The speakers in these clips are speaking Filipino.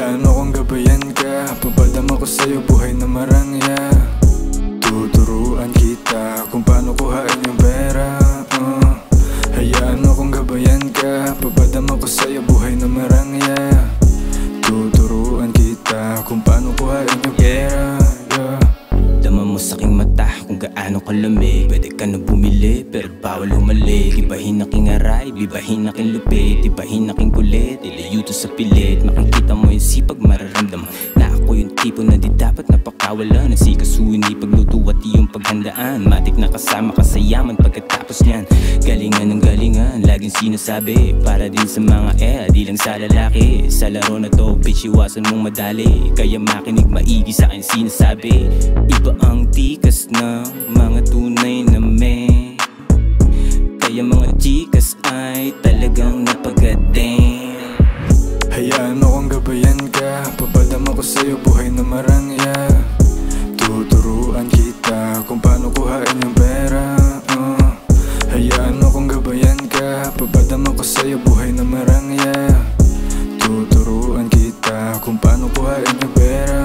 Hayaan mo kong gabayan ka, papadama ko sa'yo buhay na marangya. Tuturuan kita kung paano kuhain yung pera. Hayaan mo kong gabayan ka, papadama ko sa'yo buhay na marangya. Tuturuan kita kung paano kuhain yung pera. Dama mo sa'king mata kung gaano kalamig. Pwede ka na bumili pero bawal humalig. Ibahin aking aray, bibahin aking lupit. Ibahin aking kulit, ilayo to sa pilit. Makikita mo yung sipag, mararamdaman na ako yung tipo na di dapat napakawalan. Nasikasuhin di pagluto at iyong paghandaan. Matik na kasama ka sa yaman pagkatapos niyan. Galingan ng galingan, laging sinasabi. Para din sa mga di lang sa lalaki. Sa laro na to, bitch, iwasan mong madali. Kaya makinig maigi sa akin sinasabi. Iba ang tikas ng mga tunay na me. Kaya mga chikas ay talagang napagaling. Hayaan mo kong gabayan ka, papadama ko sa'yo buhay na marangya. Tuturuan kita kung paano kuhain yung pera. Hayaan mo kong gabayan ka, papadama ko sa'yo buhay na marangya. Tuturuan kita kung paano kuhain yung pera.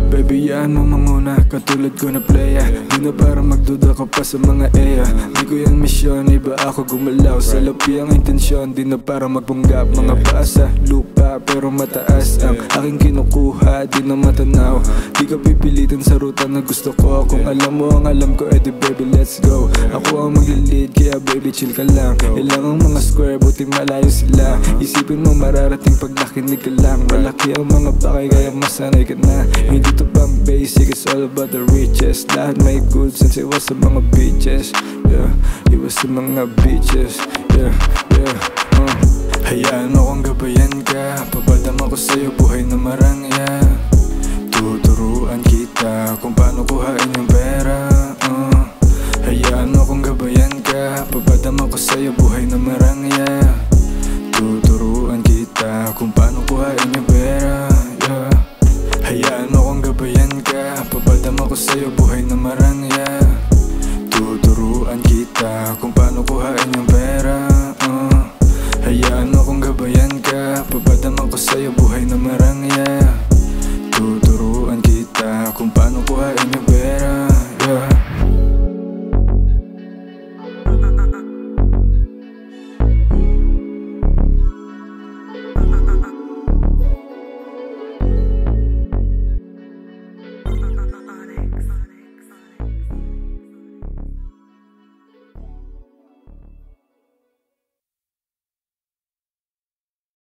Baby, yan mo manguna, katulad ko na playa. Di na para magduda ka pa sa mga di ko yan misyon, iba ako gumalaw. Sa lapi ang intensyon, di na para magpanggap. Mga pasa, lupa, pero mataas ang aking kinukuha, di na matanaw. Di ka pipilitin sa ruta na gusto ko. Kung alam mo ang alam ko, edi baby, let's go. Ako ang maglilid, kaya baby, chill ka lang. Ilang ang mga square, buti malayo sila. Isipin mo mararating pag nakinig ka lang. Malaki ang mga bakay, kaya masanay ka na. Hindi to pang basic, it's all about the riches. Lahat may good since iwas sa mga bitches. Iwas sa mga bitches. Hayaan mo kong gabayan ka, papadama ko sa'yo buhay na marangya. Tuturuan kita kung paano kuhain yung pera. Hayaan mo kong gabayan ka, papadama ko sa'yo buhay na marangya. Tuturuan kita kung paano kuhain yung pera. Hayaan mo kong gabayan ka, papadama ko sa'yo buhay na marangya. Tuturuan kita kung paano kuhain yung pera. Hayaan mo kong gabayan ka, papadama ko sa'yo buhay na marangya.